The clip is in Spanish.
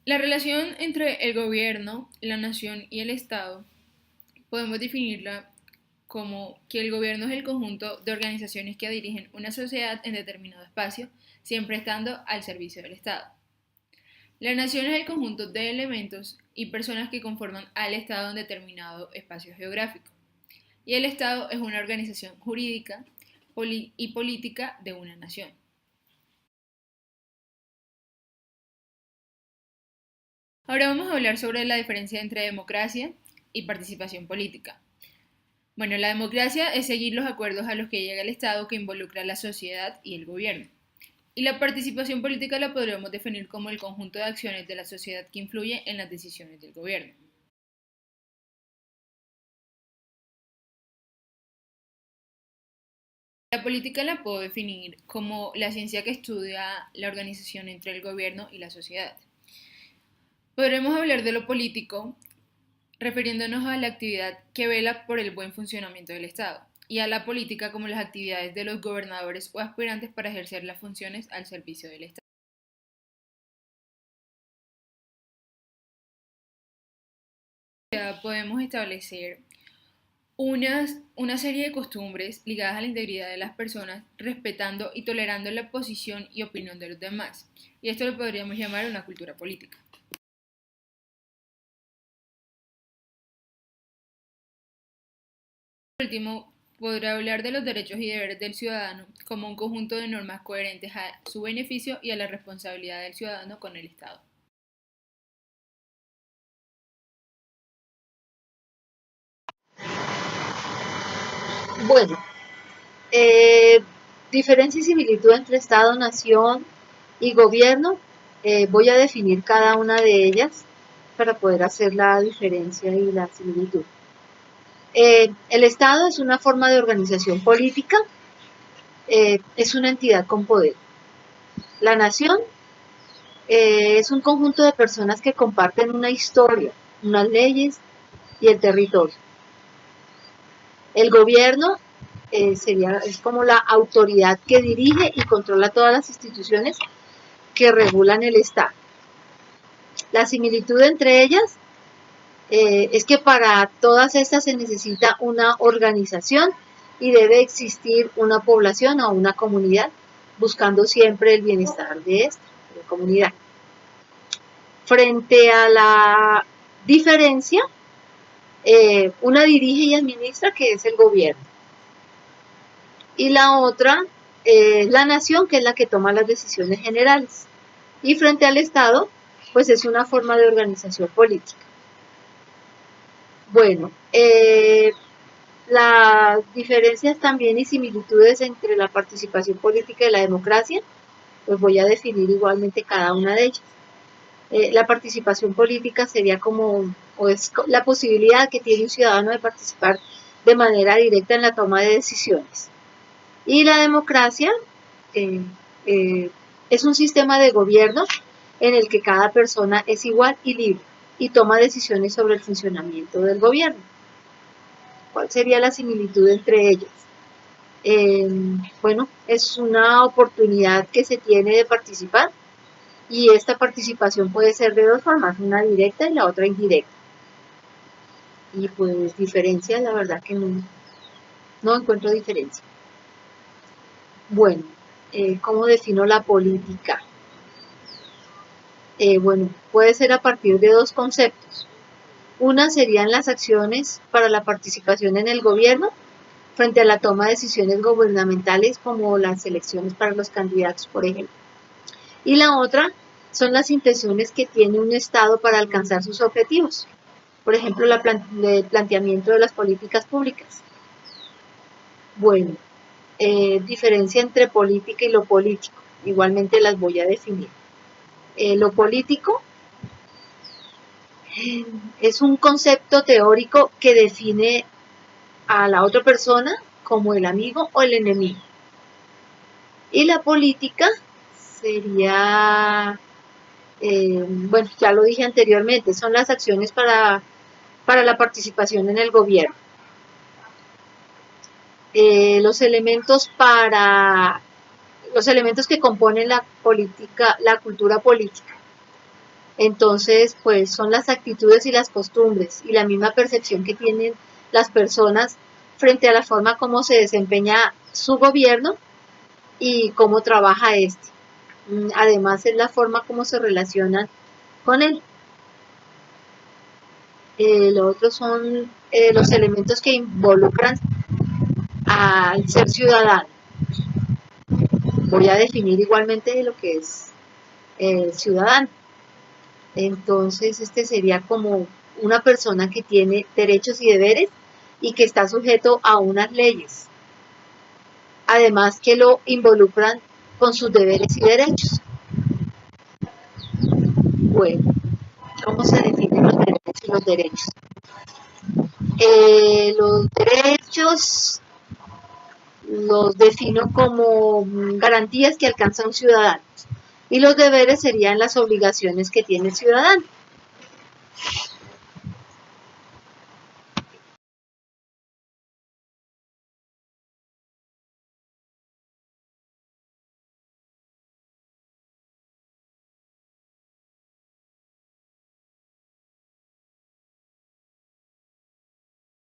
La relación entre el gobierno, la nación y el Estado podemos definirla como que el gobierno es el conjunto de organizaciones que dirigen una sociedad en determinado espacio, siempre estando al servicio del Estado. La nación es el conjunto de elementos y personas que conforman al Estado en determinado espacio geográfico. Y el Estado es una organización jurídica y política de una nación. Ahora vamos a hablar sobre la diferencia entre democracia y participación política. Bueno, la democracia es seguir los acuerdos a los que llega el Estado que involucra a la sociedad y el gobierno. Y la participación política la podríamos definir como el conjunto de acciones de la sociedad que influye en las decisiones del gobierno. La política la puedo definir como la ciencia que estudia la organización entre el gobierno y la sociedad. Podremos hablar de lo político refiriéndonos a la actividad que vela por el buen funcionamiento del Estado y a la política como las actividades de los gobernadores o aspirantes para ejercer las funciones al servicio del Estado. Podemos establecer una serie de costumbres ligadas a la integridad de las personas, respetando y tolerando la posición y opinión de los demás. Y esto lo podríamos llamar una cultura política. Por último, podrá hablar de los derechos y deberes del ciudadano como un conjunto de normas coherentes a su beneficio y a la responsabilidad del ciudadano con el Estado. Bueno, eh, diferencia y similitud entre Estado, nación y gobierno. Voy a definir cada una de ellas para poder hacer la diferencia y la similitud. El Estado es una forma de organización política, es una entidad con poder. La nación es un conjunto de personas que comparten una historia, unas leyes y el territorio. El gobierno es como la autoridad que dirige y controla todas las instituciones que regulan el Estado. La similitud entre ellas es que para todas estas se necesita una organización y debe existir una población o una comunidad buscando siempre el bienestar de esta de la comunidad. Frente a la diferencia, una dirige y administra, que es el gobierno, y la otra es la nación, que es la que toma las decisiones generales. Y frente al Estado, pues es una forma de organización política. Bueno, las diferencias también y similitudes entre la participación política y la democracia, pues voy a definir igualmente cada una de ellas. La participación política sería como, o es la posibilidad que tiene un ciudadano de participar de manera directa en la toma de decisiones. Y la democracia eh, eh, es un sistema de gobierno en el que cada persona es igual y libre y toma decisiones sobre el funcionamiento del gobierno. ¿Cuál sería la similitud entre ellas? Eh, bueno, es una oportunidad que se tiene de participar, y esta participación puede ser de dos formas, una directa y la otra indirecta. Y pues diferencia, la verdad que no encuentro diferencia. Bueno, ¿cómo defino la política? Bueno, puede ser a partir de dos conceptos. Una serían las acciones para la participación en el gobierno frente a la toma de decisiones gubernamentales, como las elecciones para los candidatos, por ejemplo. Y la otra son las intenciones que tiene un Estado para alcanzar sus objetivos, por ejemplo, el planteamiento de las políticas públicas. Bueno, diferencia entre política y lo político, igualmente las voy a definir. Lo político es un concepto teórico que define a la otra persona como el amigo o el enemigo. Y la política sería, bueno, ya lo dije anteriormente, son las acciones para la participación en el gobierno. Los elementos los elementos que componen la política, la cultura política. Entonces, pues son las actitudes y las costumbres y la misma percepción que tienen las personas frente a la forma como se desempeña su gobierno y cómo trabaja este. Además, es la forma como se relacionan con él. Lo otro son los elementos que involucran al ser ciudadano. Voy a definir igualmente lo que es ciudadano. Entonces, este sería como una persona que tiene derechos y deberes y que está sujeto a unas leyes. Además que lo involucran con sus deberes y derechos. Bueno, ¿cómo se definen los deberes y los derechos? Los derechos los defino como garantías que alcanza un ciudadano y los deberes serían las obligaciones que tiene el ciudadano.